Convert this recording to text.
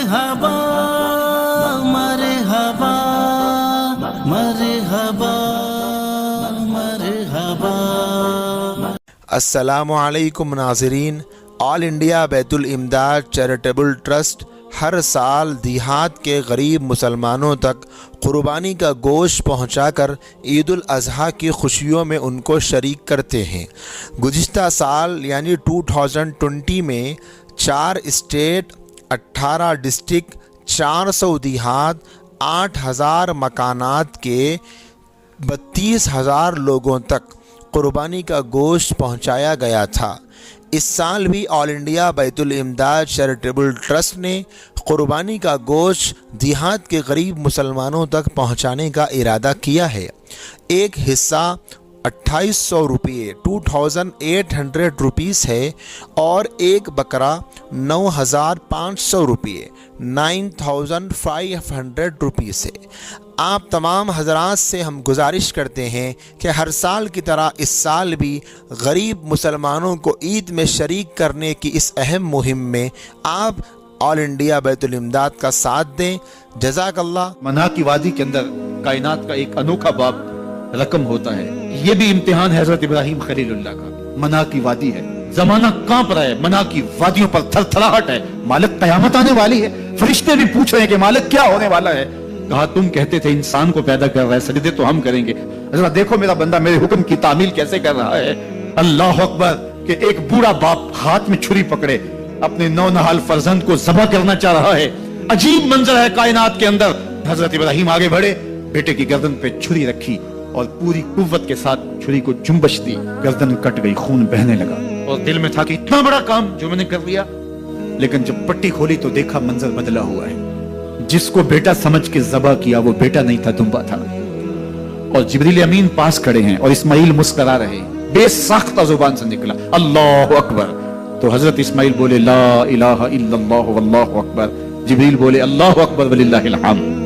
मरहबा मरहबा मरहबा मरहबा। अस्सलामु अलैकुम नाज़रीन। ऑल इंडिया बैतुल इमदाद चैरिटेबल ट्रस्ट हर साल देहात के गरीब मुसलमानों तक क़ुरबानी का गोश्त पहुंचाकर ईद उल अज़हा की खुशियों में उनको शरीक करते हैं। गुज़िश्ता साल यानी 2020 में 4 स्टेट, 18 डिस्ट्रिक्ट, 400 देहात, 8000 मकानात के 32,000 लोगों तक क़ुरबानी का गोश्त पहुंचाया गया था। इस साल भी ऑल इंडिया बैतुल इमदाद चैरिटेबल ट्रस्ट ने क़ुरबानी का गोश्त देहात के गरीब मुसलमानों तक पहुंचाने का इरादा किया है। एक हिस्सा 2800 रुपये 2800 रुपीज़ है और एक बकरा 9500 रुपये 9500 रुपीज़ है। आप तमाम हजरात से हम गुजारिश करते हैं कि हर साल की तरह इस साल भी गरीब मुसलमानों को ईद में शरीक करने की इस अहम मुहिम में आप ऑल इंडिया बैतुल इमदाद का साथ दें। जज़ाकल्लाह। मना की वादी के अंदर कायनात का एक अनोखा बाब रकम होता है। ये भी इम्तिहान है हजरत इब्राहिम खलीलुल्लाह का। मना की वादी है, जमाना कांप रहा है, मना की वादियों पर थरथराहट है। मालिक कयामत आने वाली है। फरिश्ते भी पूछ रहे हैं कि मालिक क्या होने वाला है। कहा तुम कहते थे इंसान को पैदा कर रहा है, सजदे तो हम करेंगे। जरा देखो मेरा बंदा मेरे हुक्म की तामील कैसे कर रहा है। अल्लाह अकबर। कि एक बूढ़ा बाप हाथ में छुरी पकड़े अपने नौनहाल फर्जंद को ज़बह करना चाह रहा है। अजीब मंजर है कायनात के अंदर। हजरत इब्राहिम आगे बढ़े, बेटे की गर्दन पे छुरी रखी और पूरी कुव्वत के साथ छुरी को जुम्बश दी। गर्दन कट गई, खून बहने लगा और दिल में था कि इतना बड़ा काम जो मैंने कर लिया। लेकिन जब पट्टी खोली तो देखा मंजर बदला हुआ है। जिसको बेटा समझ के ज़बह किया वो बेटा नहीं था, दुम्बा था। और जिब्रील अमीन पास खड़े हैं और इस्माइल मुस्कुरा रहे हैं। बेसाख्ता जुबान से निकला अल्लाहु अकबर। तो हजरत इस्माइल बोले ला इलाहा इल्लल्लाह वल्लाहु अकबर। जिब्रील बोले अल्लाहु अकबर वलिल्लाहिल हम्द।